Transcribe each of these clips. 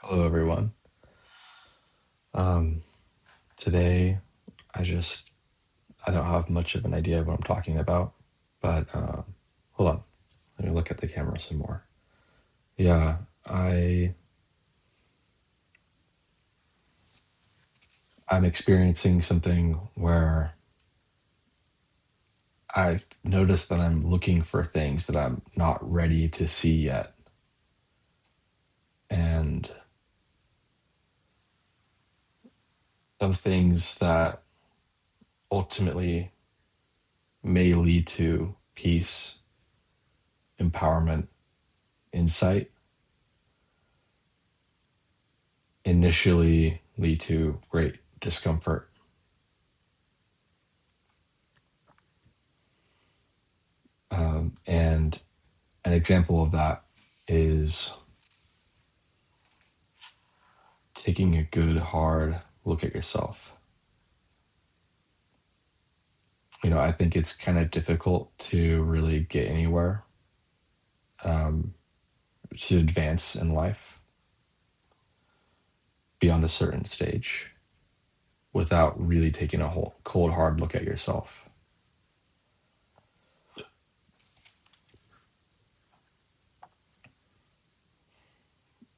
Hello, everyone. Um, Today, I just I don't have much of an idea of what I'm talking about, but hold on, let me look at the camera some more. Yeah, I I'm experiencing something where I've noticed that I'm looking for things that I'm not ready to see yet, and some things that ultimately may lead to peace, empowerment, insight, initially lead to great discomfort. And an example of that is taking a good, hard look at yourself. I think it's kind of difficult to really get anywhere, um, to advance in life beyond a certain stage without really taking a whole cold, hard look at yourself.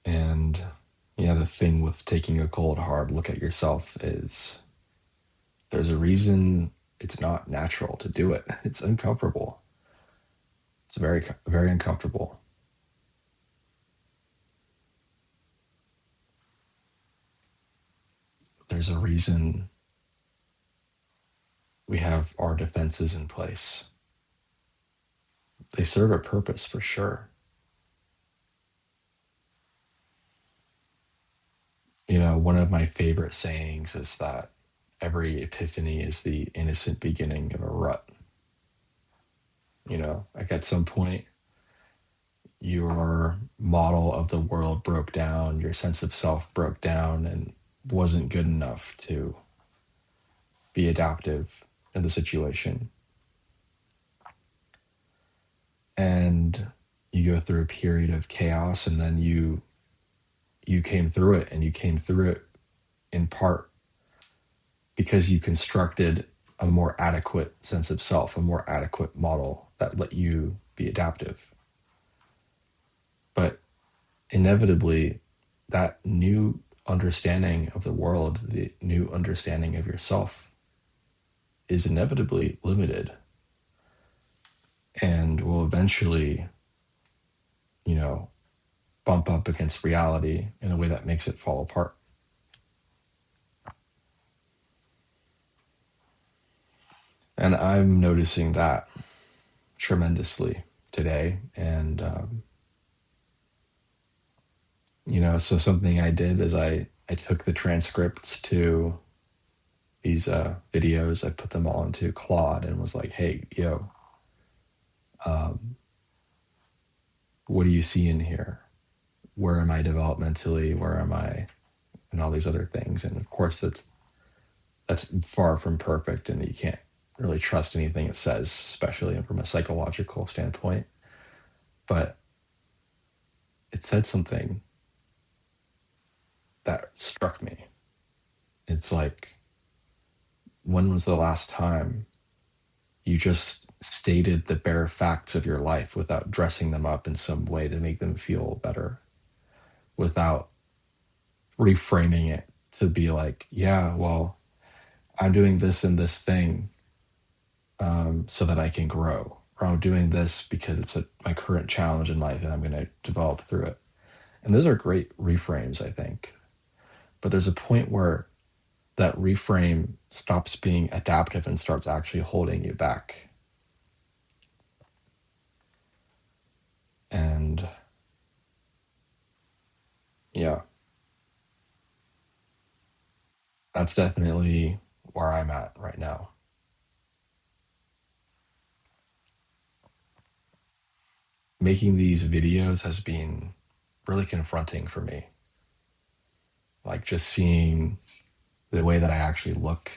And the thing with taking a cold, hard look at yourself is there's a reason it's not natural to do it. It's uncomfortable. It's very, very uncomfortable. There's a reason we have our defenses in place. They serve a purpose for sure. One of my favorite sayings is that every epiphany is the innocent beginning of a rut. Like at some point, your model of the world broke down, your sense of self broke down, and wasn't good enough to be adaptive in the situation. And you go through a period of chaos, and then you came through it, and you came through it in part because you constructed a more adequate sense of self, a more adequate model that let you be adaptive. But inevitably, that new understanding of the world, the new understanding of yourself, is inevitably limited and will eventually, you know, bump up against reality in a way that makes it fall apart. And I'm noticing that tremendously today. And so something I did is I took the transcripts to these videos, I put them all into Claude and was like, hey, um, what do you see in here? Where am I developmentally? Where am I? And all these other things. And of course, that's far from perfect, and you can't really trust anything it says, especially from a psychological standpoint. But it said something that struck me. It's like, when was the last time you just stated the bare facts of your life without dressing them up in some way to make them feel better, without reframing it to be like, yeah, well, I'm doing this and this thing, so that I can grow, or I'm doing this because it's my current challenge in life and I'm going to develop through it. And those are great reframes, I think. But there's a point where that reframe stops being adaptive and starts actually holding you back. And yeah, that's definitely where I'm at right now. Making these videos has been really confronting for me. Like just seeing the way that I actually look,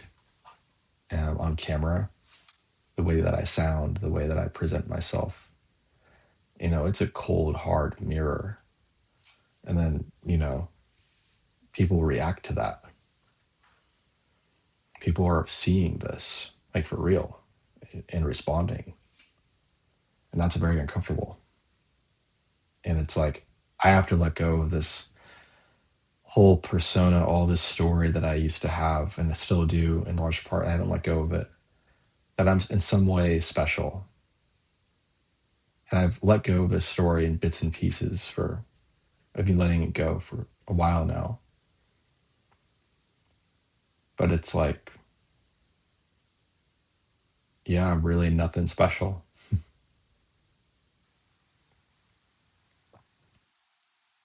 on camera, the way that I sound, the way that I present myself. It's a cold, hard mirror. And then, people react to that. People are seeing this, like for real, and responding. And that's very uncomfortable. And it's like, I have to let go of this whole persona, all this story that I used to have, and I still do in large part. I haven't let go of it. That I'm in some way special. And I've let go of this story in bits and pieces for, I've been letting it go for a while now. But it's like, yeah, I'm really nothing special.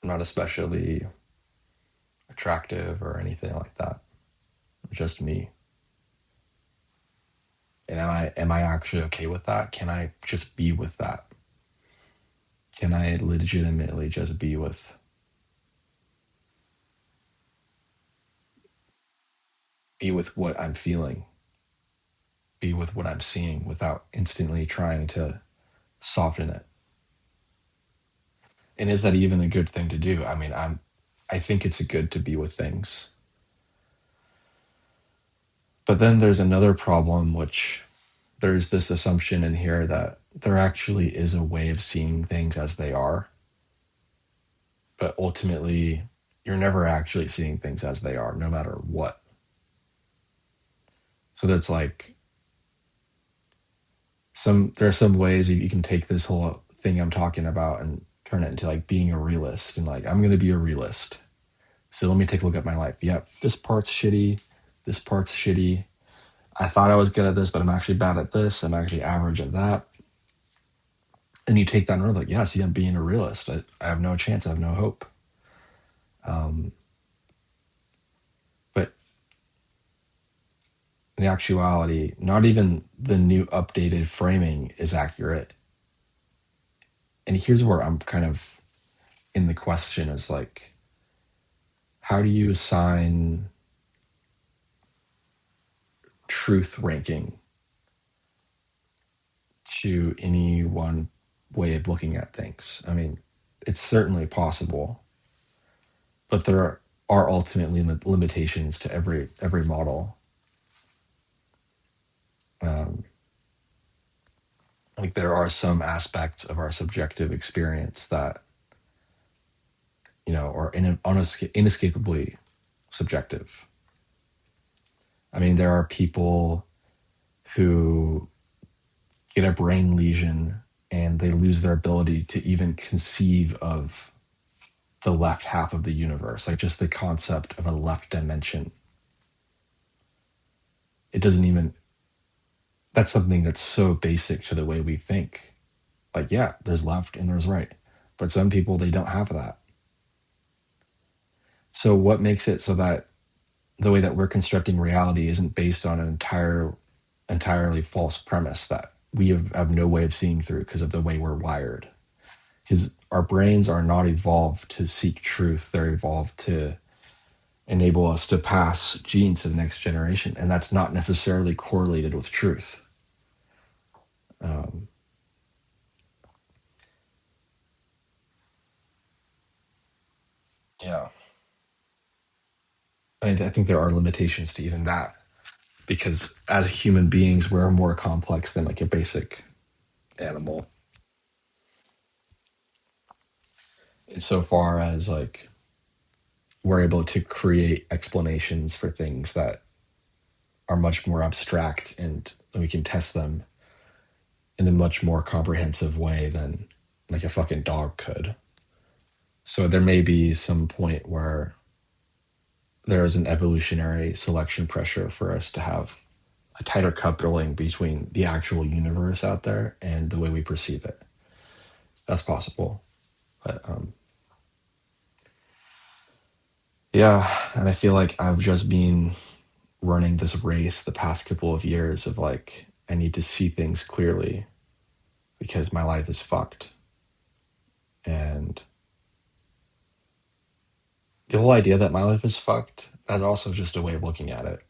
I'm not especially attractive or anything like that. I'm just me. And am I actually okay with that? Can I just be with that? Can I legitimately just be with what I'm feeling, be with what I'm seeing without instantly trying to soften it? And is that even a good thing to do? I mean, I think it's good to be with things. But then there's another problem, which there's this assumption in here that there actually is a way of seeing things as they are, but ultimately you're never actually seeing things as they are, no matter what. So that's like there are some ways you can take this whole thing I'm talking about and turn it into like being a realist and like I'm going to be a realist. So let me take a look at my life. Yep, this part's shitty. This part's shitty. I thought I was good at this, but I'm actually bad at this. I'm actually average at that. And you take that and like, yeah, see, I'm being a realist. I have no chance. I have no hope. Um, but in actuality, not even the new updated framing is accurate. And here's where I'm kind of in the question is like, how do you assign truth ranking to any one way of looking at things? I mean, it's certainly possible, but there are ultimately limitations to every model. Um, like there are some aspects of our subjective experience that are inescapably subjective. I mean, there are people who get a brain lesion and they lose their ability to even conceive of the left half of the universe, like just the concept of a left dimension. It doesn't even, that's something that's so basic to the way we think. Like, yeah, there's left and there's right. But some people, they don't have that. So, what makes it so that the way that we're constructing reality isn't based on an entirely false premise that we have no way of seeing through because of the way we're wired? Because our brains are not evolved to seek truth, they're evolved to enable us to pass genes to the next generation. And that's not necessarily correlated with truth. Um, yeah. I think there are limitations to even that because as human beings, we're more complex than like a basic animal insofar as like we're able to create explanations for things that are much more abstract and we can test them in a much more comprehensive way than like a fucking dog could. So there may be some point where there is an evolutionary selection pressure for us to have a tighter coupling between the actual universe out there and the way we perceive it. That's possible. But yeah, and I feel like I've just been running this race the past couple of years of like, I need to see things clearly because my life is fucked. And the whole idea that my life is fucked, that's also just a way of looking at it.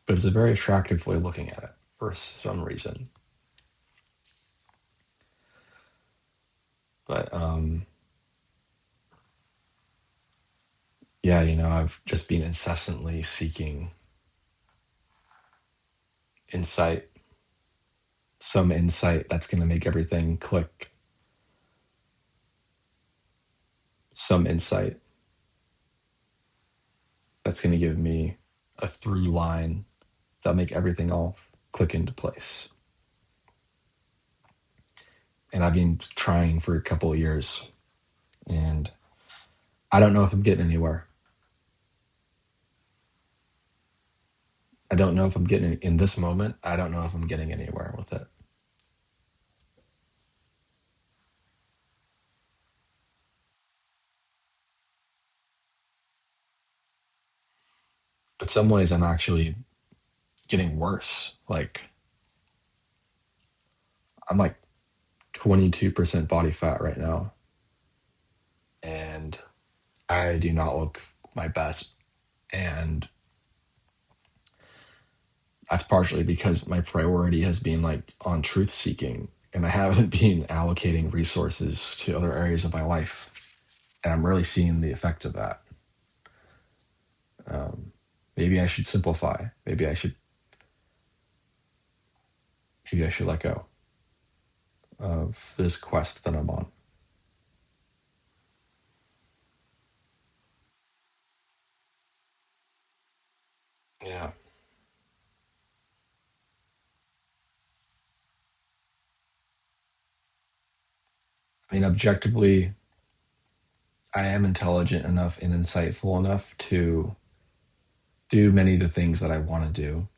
But it's a very attractive way of looking at it for some reason. But Yeah, I've just been incessantly seeking insight, some insight that's going to make everything click, some insight that's going to give me a through line that'll make everything all click into place. And I've been trying for a couple of years, and I don't know if I'm getting anywhere. I don't know if I'm getting in this moment. I don't know if I'm getting anywhere with it. But some ways I'm actually getting worse. Like I'm like 22% body fat right now, and I do not look my best. And that's partially because my priority has been like on truth seeking, and I haven't been allocating resources to other areas of my life. And I'm really seeing the effect of that. Um, maybe I should simplify. Maybe I should let go of this quest that I'm on. Yeah. I mean, objectively, I am intelligent enough and insightful enough to do many of the things that I want to do.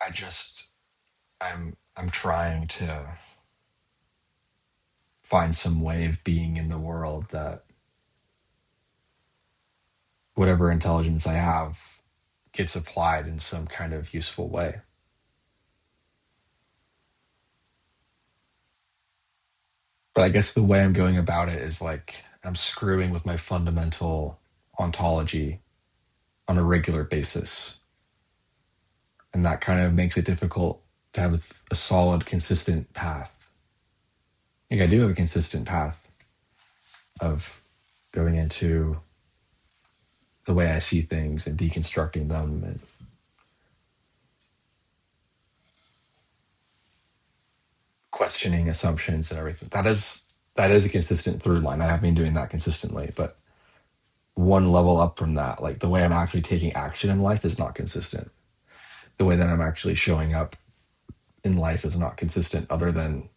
I just I'm trying to find some way of being in the world that whatever intelligence I have gets applied in some kind of useful way. But I guess the way I'm going about it is like I'm screwing with my fundamental ontology on a regular basis. And that kind of makes it difficult to have a solid, consistent path. Like I do have a consistent path of going into the way I see things and deconstructing them and questioning assumptions and everything. That is a consistent through line. I have been doing that consistently, but one level up from that, like the way I'm actually taking action in life is not consistent. The way that I'm actually showing up in life is not consistent, other than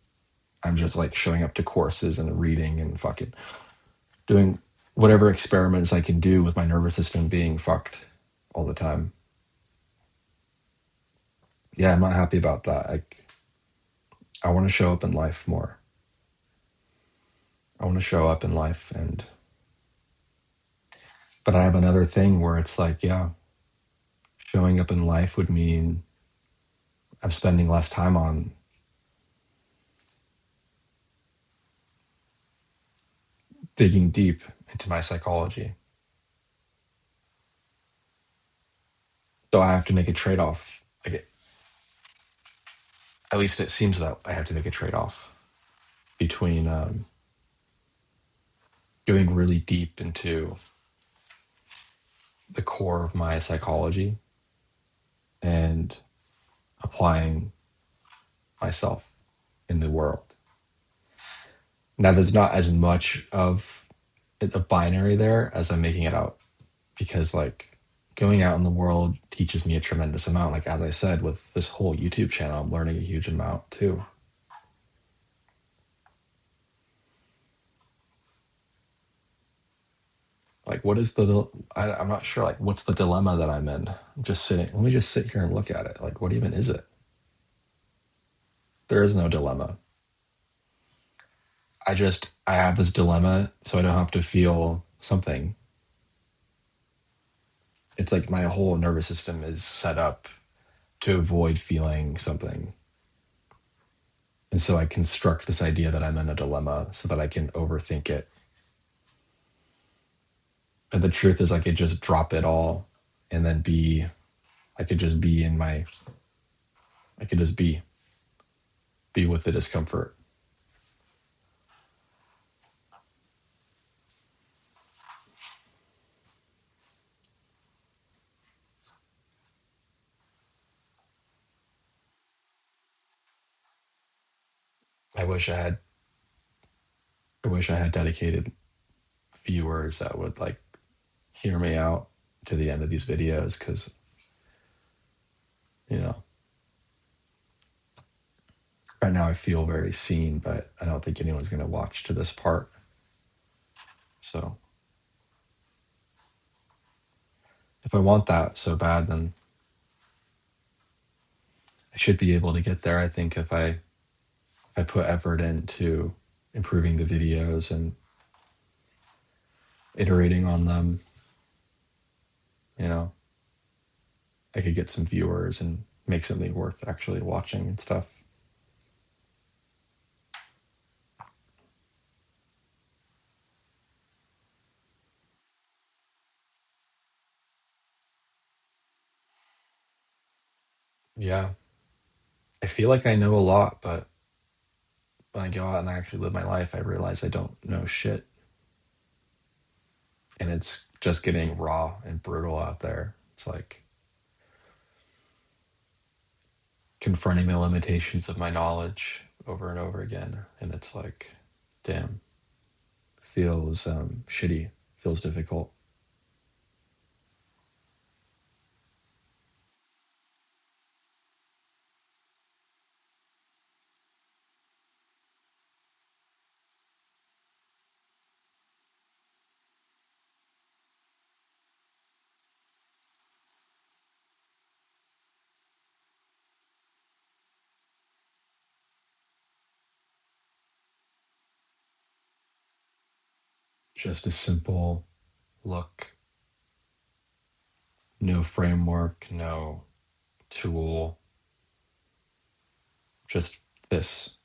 I'm just like showing up to courses and reading and fucking doing whatever experiments I can do with my nervous system being fucked all the time. Yeah, I'm not happy about that. I want to show up in life more. I want to show up in life, and but I have another thing where it's like, yeah, showing up in life would mean I'm spending less time on digging deep into my psychology. So I have to make a trade-off. At least it seems that I have to make a trade-off between going really deep into the core of my psychology and applying myself in the world. Now, there's not as much of a binary there as I'm making it out, because like going out in the world teaches me a tremendous amount. Like as I said, with this whole YouTube channel, I'm learning a huge amount too. Like what is I'm not sure, like what's the dilemma that I'm in. I'm just sitting, let me just sit here and look at it. Like what even is it? There is no dilemma. I have this dilemma so I don't have to feel something. It's like my whole nervous system is set up to avoid feeling something. And so I construct this idea that I'm in a dilemma so that I can overthink it. And the truth is I could just drop it all and then I could just be. be with the discomfort. I wish I had I wish I had dedicated viewers that would like hear me out to the end of these videos, because you know right now I feel very seen, but I don't think anyone's going to watch to this part. So if I want that so bad, then I should be able to get there. I think if I put effort into improving the videos and iterating on them, you know, I could get some viewers and make something worth actually watching and stuff. Yeah. I feel like I know a lot, but when I go out and I actually live my life, I realize I don't know shit. And it's just getting raw and brutal out there. It's like confronting the limitations of my knowledge over and over again. And it's like, damn, feels shitty, feels difficult. Just a simple look, no framework, no tool, just this.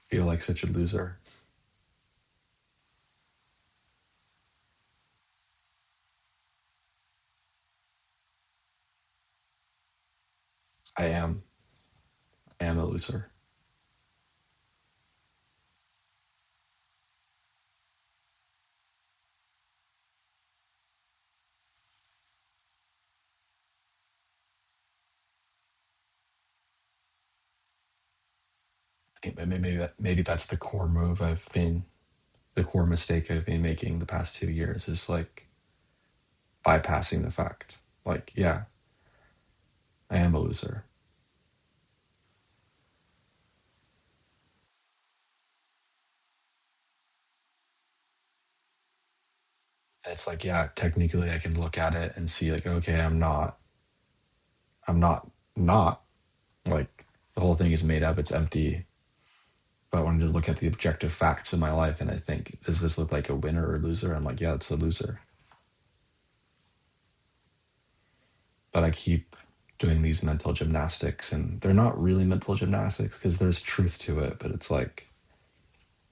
Feel like such a loser. I am. I am a loser. Maybe that's the core move I've been, the core mistake I've been making the past 2 years is like bypassing the fact. Like, yeah, I am a loser. And it's like, yeah, technically I can look at it and see like, okay, I'm not like the whole thing is made up, it's empty. But when I just look at the objective facts of my life and I think, does this look like a winner or loser? I'm like, yeah, it's a loser. But I keep doing these mental gymnastics, and they're not really mental gymnastics because there's truth to it, but it's like,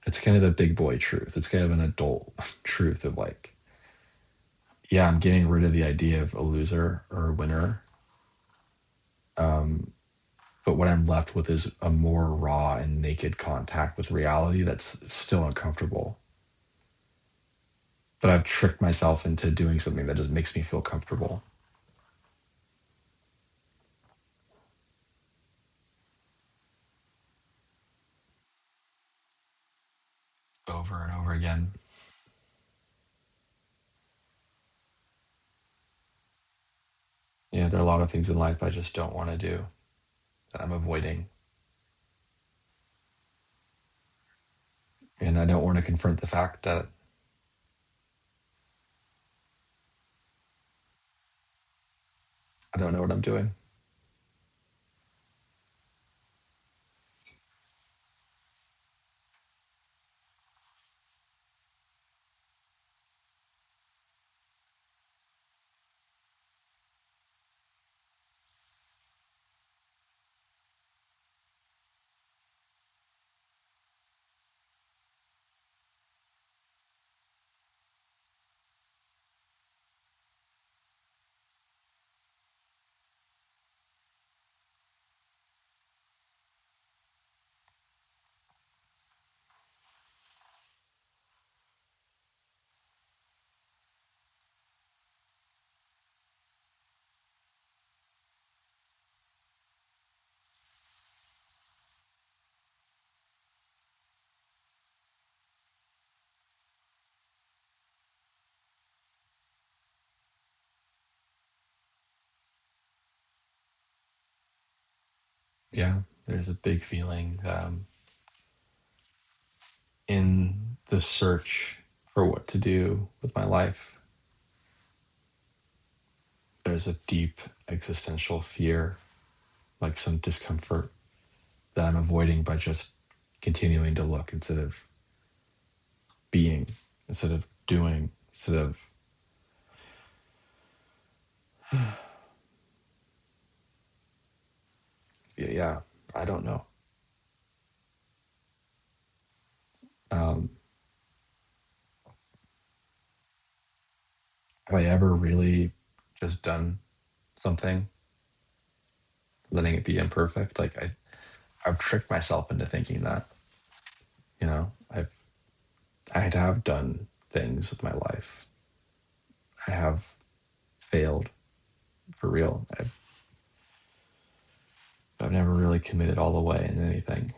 it's kind of a big boy truth. It's kind of an adult truth of like, yeah, I'm getting rid of the idea of a loser or a winner. Um, but what I'm left with is a more raw and naked contact with reality that's still uncomfortable. But I've tricked myself into doing something that just makes me feel comfortable over and over again. Yeah, there are a lot of things in life I just don't want to do that I'm avoiding. And I don't want to confront the fact that I don't know what I'm doing. Yeah, there's a big feeling in the search for what to do with my life. There's a deep existential fear, like some discomfort that I'm avoiding by just continuing to look instead of being, instead of doing, instead of, yeah, I don't know. Um, have I ever really just done something, letting it be imperfect? I've tricked myself into thinking that, I have done things with my life. I have failed for real. I've never really committed all the way in anything.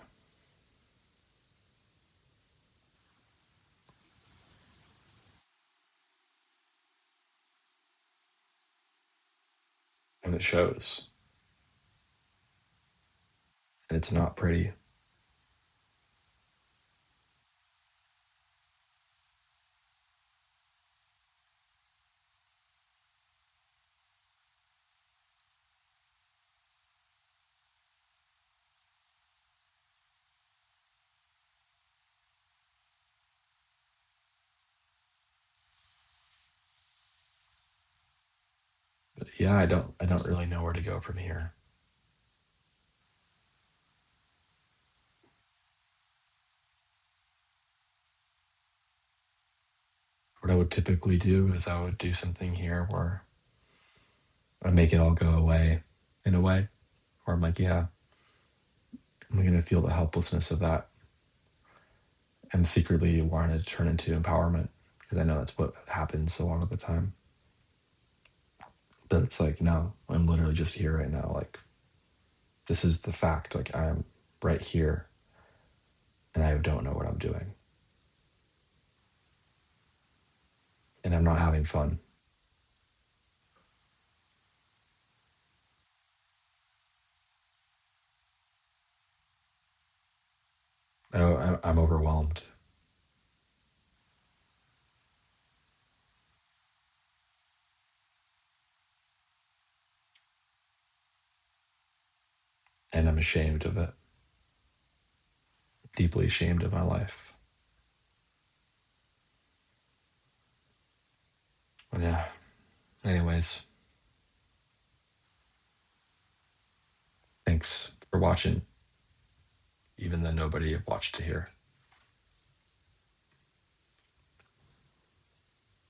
And it shows. And it's not pretty. But yeah, I don't really know where to go from here. What I would typically do is I would do something here where I make it all go away in a way where I'm like, yeah, I'm going to feel the helplessness of that and secretly want to turn into empowerment because I know that's what happens a lot of the time. But it's like, no, I'm literally just here right now. Like, this is the fact. Like, I'm right here and I don't know what I'm doing and I'm not having fun. I'm overwhelmed. And I'm ashamed of it, deeply ashamed of my life. But yeah, anyways, thanks for watching, even though nobody watched to hear.